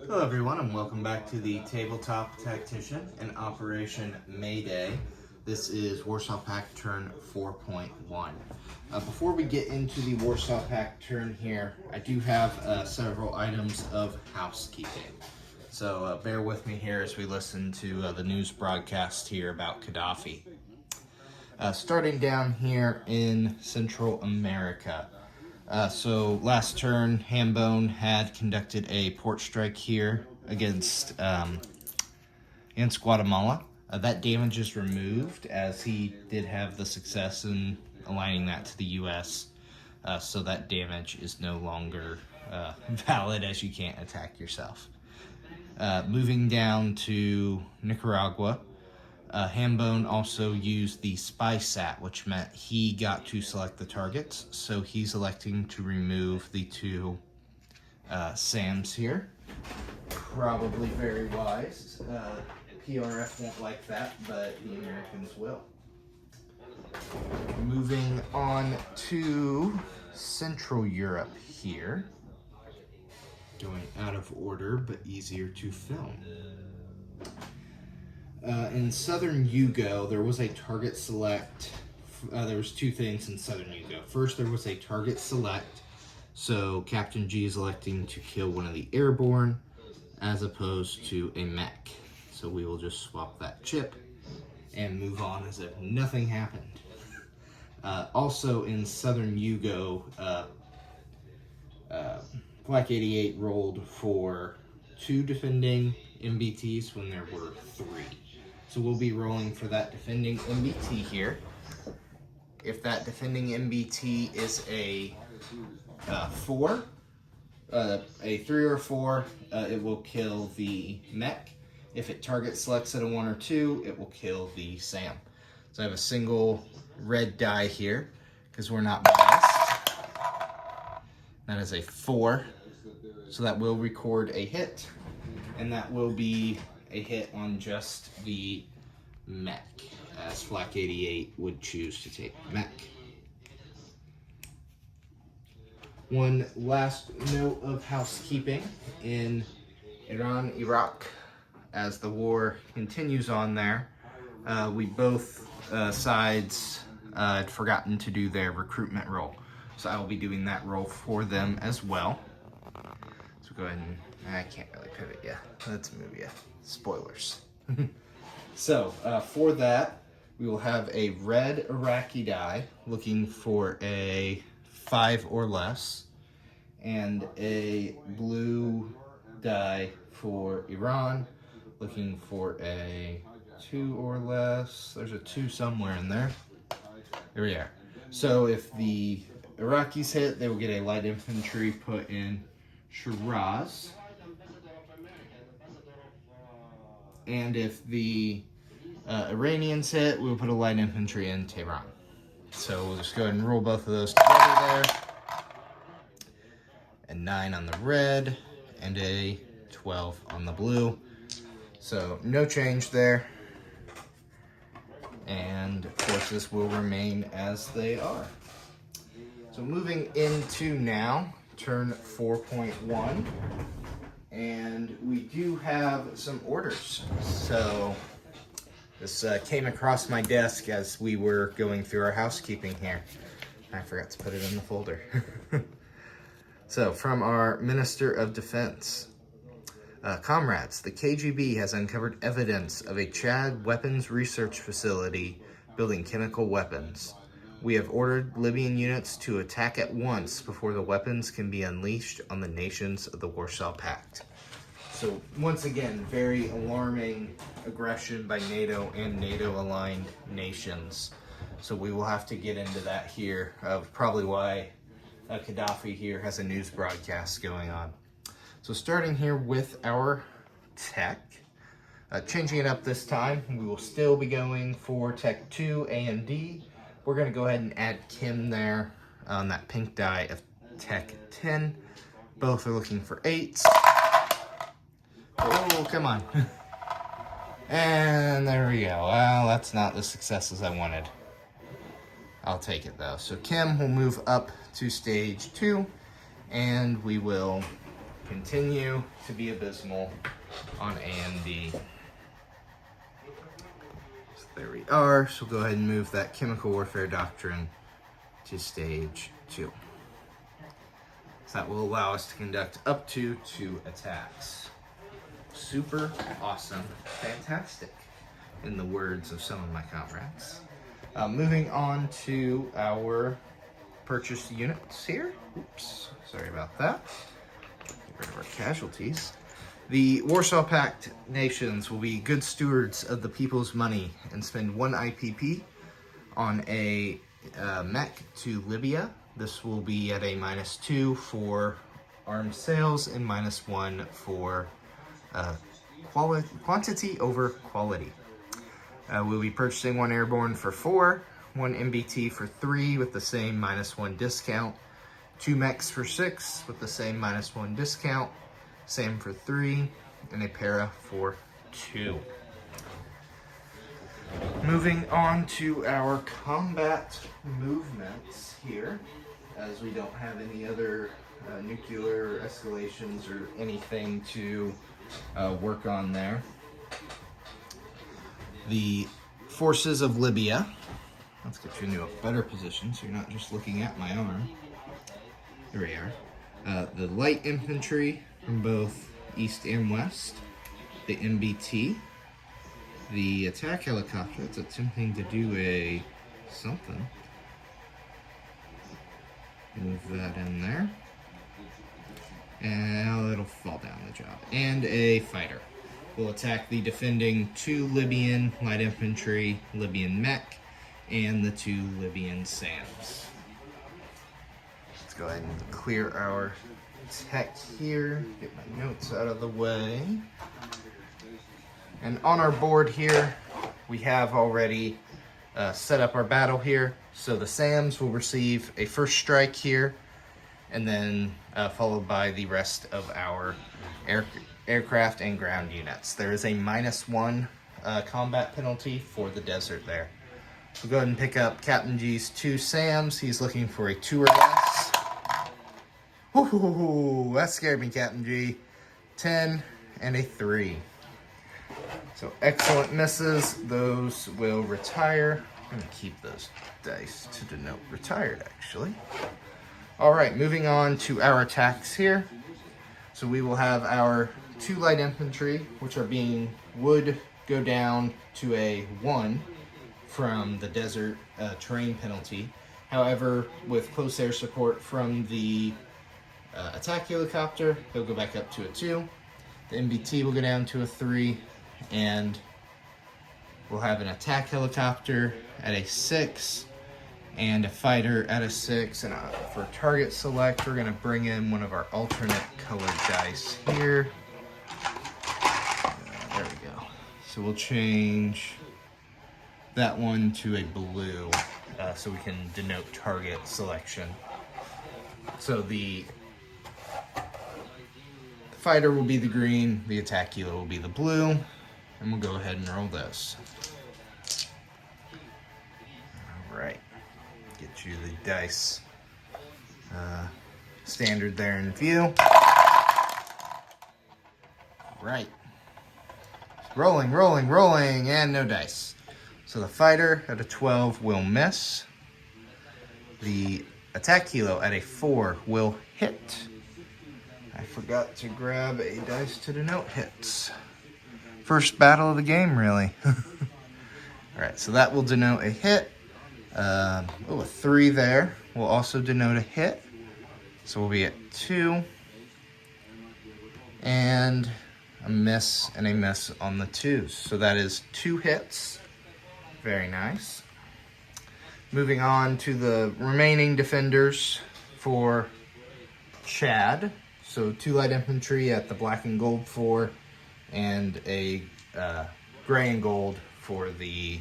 Hello everyone, and welcome back to the Tabletop Tactician and Operation Mayday. This is Warsaw Pact turn 4.1. Before we get into the Warsaw Pact turn here, I do have several items of housekeeping. So bear with me here as we listen to the news broadcast here about Gaddafi. Starting down here in Central America. So last turn, Hambone had conducted a port strike here against Guatemala. That damage is removed as he did have the success in aligning that to the U.S. So that damage is no longer valid as you can't attack yourself. Moving down to Nicaragua. Hambone also used the spy sat, which meant he got to select the targets, so he's electing to remove the two SAMs here. Probably very wise. PRF won't like that, but the Americans will. Moving on to Central Europe here. Going out of order, but easier to film. In Southern Yugo, there was a target select. There was two things in Southern Yugo. First, there was a target select, so Captain G is electing to kill one of the airborne as opposed to a mech. So we will just swap that chip and move on as if nothing happened. Also in Southern Yugo, Black 88 rolled for 2 defending MBTs when there were 3. So we'll be rolling for that defending MBT here. If that defending MBT is a 4, a 3 or 4, it will kill the mech. If it target selects at a 1 or 2, it will kill the SAM. So I have a single red die here because we're not biased. That is a 4. So that will record a hit, and that will be a hit on just the mech, as Flak 88 would choose to take mech. One last note of housekeeping in Iran, Iraq, as the war continues on there, we both sides had forgotten to do their recruitment roll. So I will be doing that roll for them as well. So go ahead and, I can't really pivot yet. Let's move you. Spoilers. So for that, we will have a red Iraqi die looking for a 5 or less, and a blue die for Iran looking for a 2 or less. There's a 2 somewhere in there. There we are. So if the Iraqis hit, they will get a light infantry put in Shiraz. And if the Iranians hit, we'll put a light infantry in Tehran. So we'll just go ahead and roll both of those together there. A 9 on the red, and a 12 on the blue. So no change there. And of course this will remain as they are. So moving into now, turn 4.1. And we do have some orders. So this came across my desk as we were going through our housekeeping here. I forgot to put it in the folder. So from our Minister of Defense. Comrades, the KGB has uncovered evidence of a Chad weapons research facility building chemical weapons. We have ordered Libyan units to attack at once before the weapons can be unleashed on the nations of the Warsaw Pact. So once again, very alarming aggression by NATO and NATO-aligned nations. So we will have to get into that here, of probably why Gaddafi here has a news broadcast going on. So starting here with our tech, changing it up this time, we will still be going for Tech 2 A and D. We're going to go ahead and add Kim there on that pink die of Tech 10. Both are looking for 8s. Oh, come on. And there we go. Well, that's not the successes I wanted. I'll take it though. So Kim will move up to stage 2, and we will continue to be abysmal on A and B. So there we are. So we'll go ahead and move that chemical warfare doctrine to stage 2. So that will allow us to conduct up to 2 attacks. Super awesome, fantastic, in the words of some of my comrades. Moving on to our purchased units here. Oops, sorry about that. Get rid of our casualties. The Warsaw Pact nations will be good stewards of the people's money and spend 1 IPP on a mech to Libya. This will be at a -2 for armed sales and -1 for quantity over quality. We'll be purchasing 1 airborne for 4, 1 MBT for 3 with the same -1 discount, 2 mechs for 6 with the same -1 discount, same for 3, and a para for 2. Moving on to our combat movements here, as we don't have any other nuclear escalations or anything to work on there. The forces of Libya. Let's get you into a better position so you're not just looking at my arm. Here we are. The light infantry from both east and west. The MBT. The attack helicopter. It's attempting to do a something. Move that in there. And it'll fall down the job. And a fighter will attack the defending 2 Libyan light infantry, Libyan mech, and the 2 Libyan SAMs. Let's go ahead and clear our tech here. Get my notes out of the way. And on our board here, we have already set up our battle here. So the SAMs will receive a first strike here, and then followed by the rest of our aircraft and ground units. There is a -1 combat penalty for the desert there. So go ahead and pick up Captain G's 2 SAMs. He's looking for a 2 or less. Ooh, that scared me, Captain G. 10 and a 3. So excellent misses. Those will retire. I'm going to keep those dice to denote retired, actually. All right, moving on to our attacks here. So we will have our 2 light infantry, which would go down to a 1 from the desert terrain penalty. However, with close air support from the attack helicopter, they'll go back up to a 2. The MBT will go down to a 3, and we'll have an attack helicopter at a 6 and a fighter at a 6. And for target select, we're going to bring in one of our alternate colored dice here. There we go. So we'll change that one to a blue so we can denote target selection. So the fighter will be the green, the attack helo will be the blue, and we'll go ahead and roll this. All right, get you the dice standard there in view. Right, rolling, rolling, rolling, and no dice. So the fighter at a 12 will miss. The attack helo at a 4 will hit. I forgot to grab a dice to denote hits. First battle of the game, really. Alright, so that will denote a hit. A 3 there will also denote a hit. So we'll be at 2. And a miss and a miss on the 2s. So that is 2 hits. Very nice. Moving on to the remaining defenders for Chad. So 2 light infantry at the black and gold 4, and a gray and gold for the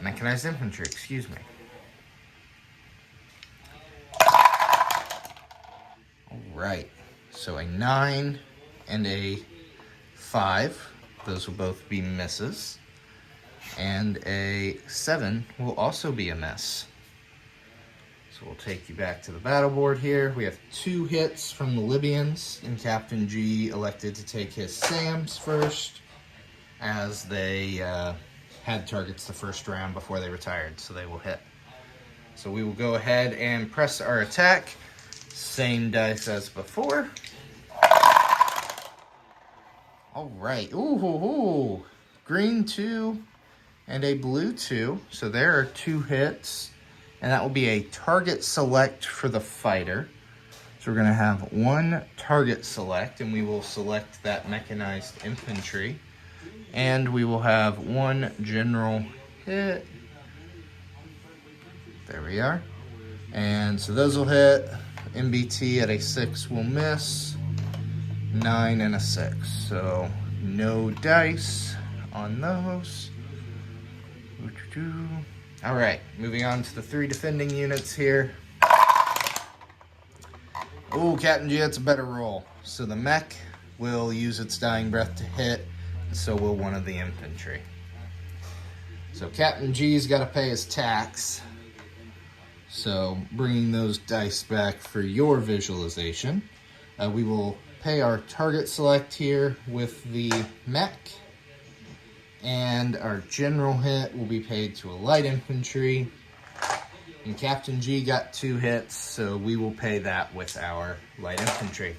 mechanized infantry, excuse me. All right, so a 9 and a 5. Those will both be misses. And a 7 will also be a miss. So we'll take you back to the battle board here. We have 2 hits from the Libyans, and Captain G elected to take his SAMs first, as they had targets the first round before they retired, so they will hit. So we will go ahead and press our attack. Same dice as before. All right. Ooh. Green 2 and a blue 2. So there are 2 hits. And that will be a target select for the fighter. So we're going to have 1 target select, and we will select that mechanized infantry. And we will have 1 general hit. There we are. And so those will hit. MBT at a 6 will miss. 9 and a 6. So no dice on those. All right, moving on to the 3 defending units here. Oh, Captain G, that's a better roll. So the mech will use its dying breath to hit, and so will one of the infantry. So Captain G's got to pay his tax. So bringing those dice back for your visualization, we will pay our target select here with the mech. And our general hit will be paid to a light infantry. And Captain G got 2 hits, so we will pay that with our light infantry.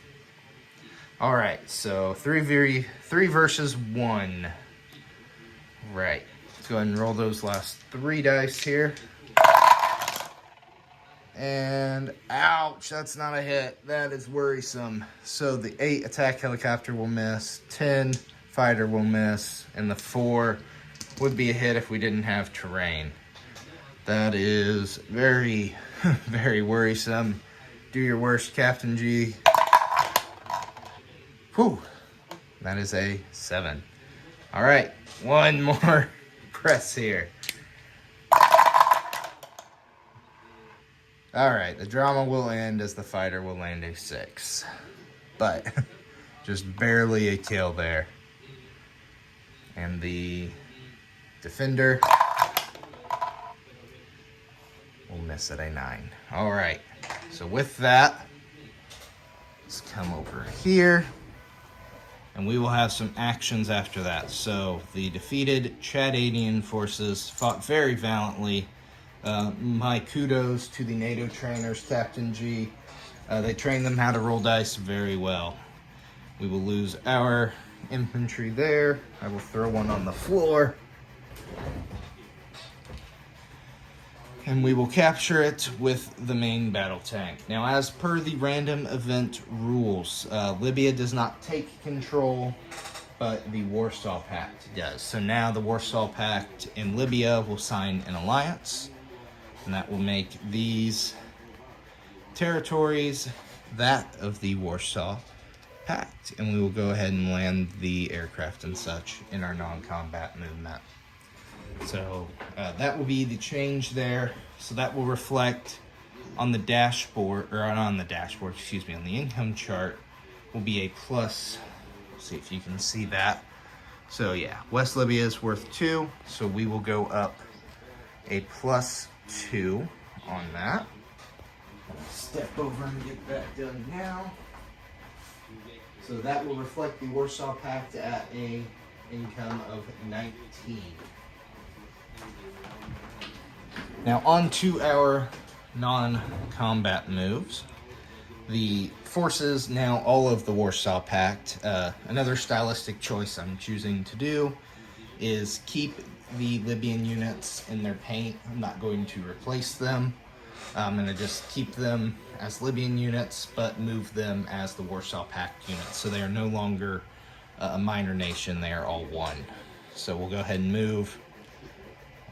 All right, so 3 versus 1. Right, let's go ahead and roll those last 3 dice here. And ouch, that's not a hit. That is worrisome. So the 8 attack helicopter will miss, 10 fighter will miss, and the 4 would be a hit if we didn't have terrain. That is very, very worrisome. Do your worst, Captain G. Whew. That is a 7. All right, 1 more press here. All right, the drama will end as the fighter will land a 6. But just barely a kill there. And the defender will miss at a 9. All right, so with that, let's come over here. And we will have some actions after that. So the defeated Chadanian forces fought very valiantly. My kudos to the NATO trainers, Captain G. They trained them how to roll dice very well. We will lose our infantry there. I will throw one on the floor. And we will capture it with the main battle tank. Now, as per the random event rules, Libya does not take control, but the Warsaw Pact does. So now the Warsaw Pact and Libya will sign an alliance, and that will make these territories that of the Warsaw Pact. And we will go ahead and land the aircraft and such in our non-combat movement. So that will be the change there. So that will reflect on the dashboard, or on the dashboard, excuse me, on the income chart will be a plus. Let's see if you can see that. So yeah, West Libya is worth 2. So we will go up a +2 on that. Step over and get that done now. So that will reflect the Warsaw Pact at a income of 19. Now on to our non-combat moves. The forces, now all of the Warsaw Pact, another stylistic choice I'm choosing to do is keep the Libyan units in their paint. I'm not going to replace them. I'm going to just keep them as Libyan units, but move them as the Warsaw Pact units. So they are no longer a minor nation, they are all one. So we'll go ahead and move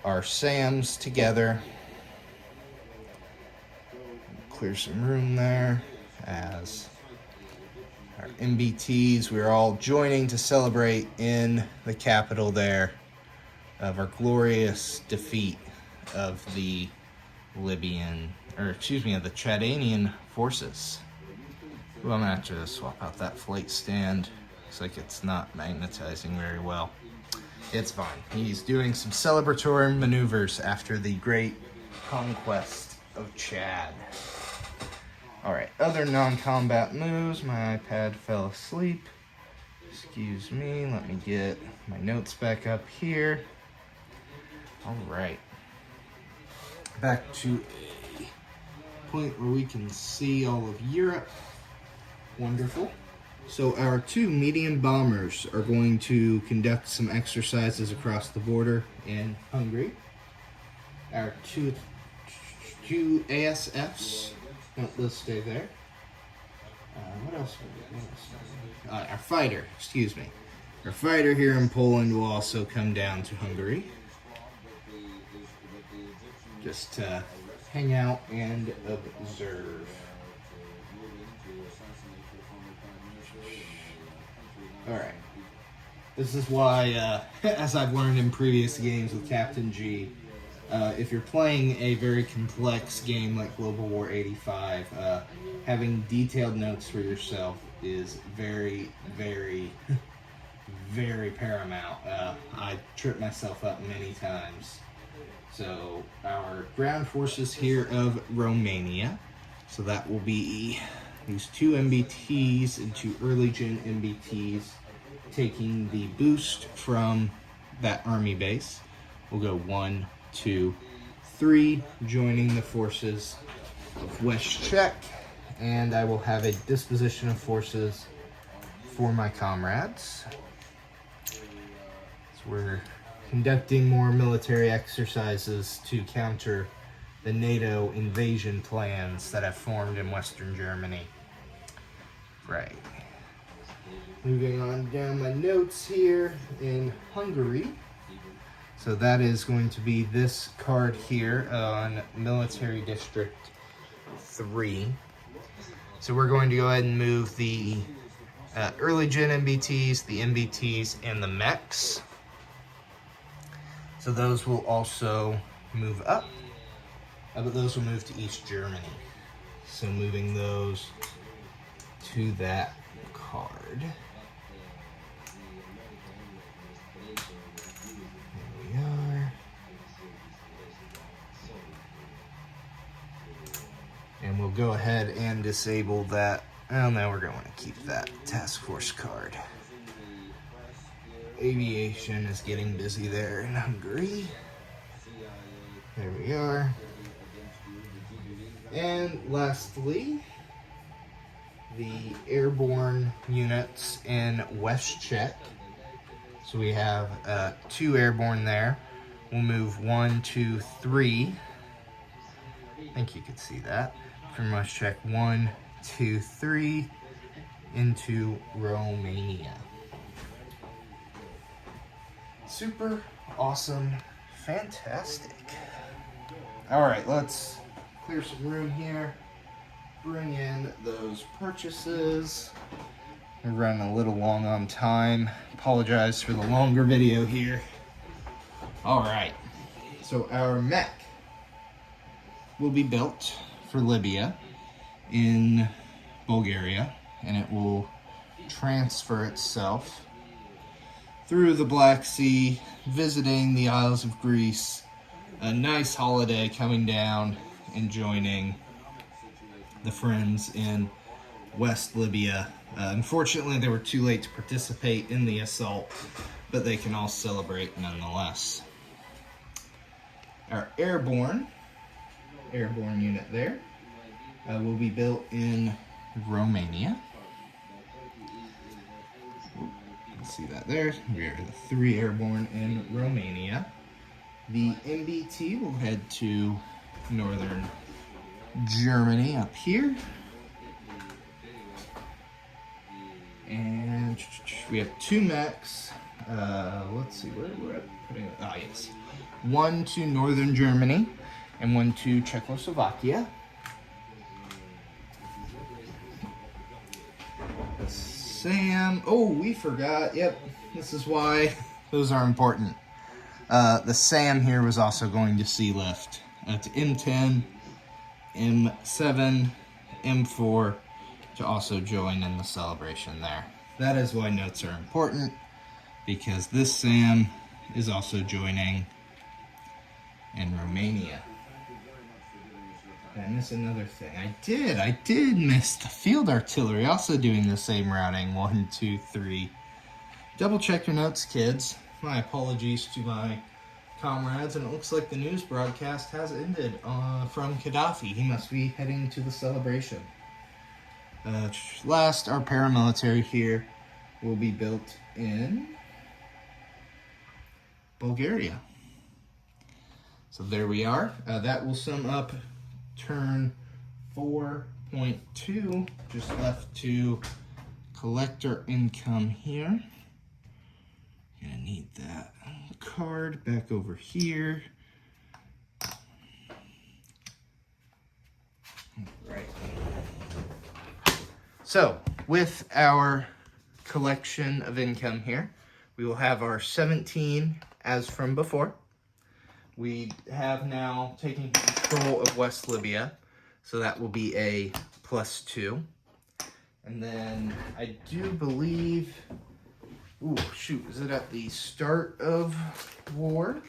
our SAMs together. Clear some room there as our MBTs, we're all joining to celebrate in the capital there of our glorious defeat of the Libyan, or excuse me, of the Chadanian forces. Ooh, I'm gonna have to swap out that flight stand. Looks like it's not magnetizing very well. It's fine. He's doing some celebratory maneuvers after the great conquest of Chad. Alright, other non-combat moves. My iPad fell asleep. Excuse me, let me get my notes back up here. Alright. Back to a point where we can see all of Europe. Wonderful. So our 2 medium bombers are going to conduct some exercises across the border in Hungary. Our two ASFs, no, they'll stay there. What else? Our fighter, excuse me. Our fighter here in Poland will also come down to Hungary. Just to hang out and observe. Alright. This is why, as I've learned in previous games with Captain G, if you're playing a very complex game like Global War 85, having detailed notes for yourself is very, very, very paramount. I tripped myself up many times. So, our ground forces here of Romania. So that will be these 2 MBTs and 2 early gen MBTs taking the boost from that army base. We'll go 1, 2, 3, joining the forces of West Czech, and I will have a disposition of forces for my comrades. So we're conducting more military exercises to counter the NATO invasion plans that have formed in Western Germany. Right. Moving on down my notes here in Hungary. So that is going to be this card here on Military District 3. So we're going to go ahead and move the early gen MBTs, the MBTs, and the mechs. So those will also move up, but those will move to East Germany. So moving those to that card. There we are. And we'll go ahead and disable that. Well, now we're going to keep that task force card. Aviation is getting busy there in Hungary. There we are. And lastly, the airborne units in West Czech. So we have 2 airborne there. We'll move 1, 2, 3. I think you could see that. From West Czech, 1, 2, 3 into Romania. Super awesome, fantastic. All right, let's clear some room here. Bring in those purchases. We're running a little long on time. Apologize for the longer video here. All right, so our mech will be built for Libya in Bulgaria, and it will transfer itself through the Black Sea, visiting the Isles of Greece. A nice holiday coming down and joining the friends in West Libya. Unfortunately, they were too late to participate in the assault, but they can all celebrate nonetheless. Our airborne unit there will be built in Romania. See that there. We are the 3 airborne in Romania. The MBT will head to northern Germany up here. And we have 2 mechs. Let's see where we're at putting it. Ah, yes. 1 to northern Germany and 1 to Czechoslovakia. Sam. Oh, we forgot. Yep, this is why those are important. The Sam here was also going to sea lift to M10, M7, M4 to also join in the celebration there. That is why notes are important, because this Sam is also joining in Romania. Did I miss another thing? I did miss the field artillery, also doing the same routing. 1, 2, 3. Double check your notes, kids. My apologies to my comrades, and it looks like the news broadcast has ended from Gaddafi. He must be heading to the celebration. Last, our paramilitary here will be built in Bulgaria. So there we are. That will sum up turn 4.2. Just left to collect our income here. Gonna need that card back over here. Right. So with our collection of income here, we will have our 17 as from before. We have now taken control of West Libya, so that will be a +2. And then I do believe, ooh, shoot, is it at the start of war?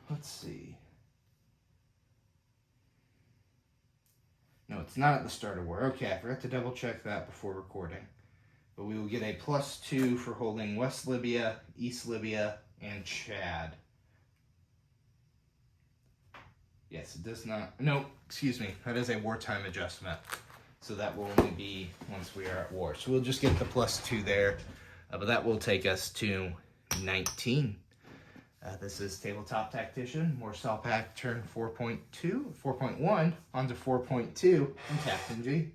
Let's see. No, it's not at the start of war. Okay, I forgot to double check that before recording. But we will get a +2 for holding West Libya, East Libya, and Chad. Yes, it does not. No, excuse me. That is a wartime adjustment. So that will only be once we are at war. So we'll just get the +2 there. But that will take us to 19. This is Tabletop Tactician, Warsaw Pact, turn 4.1, on to 4.2, and Captain G.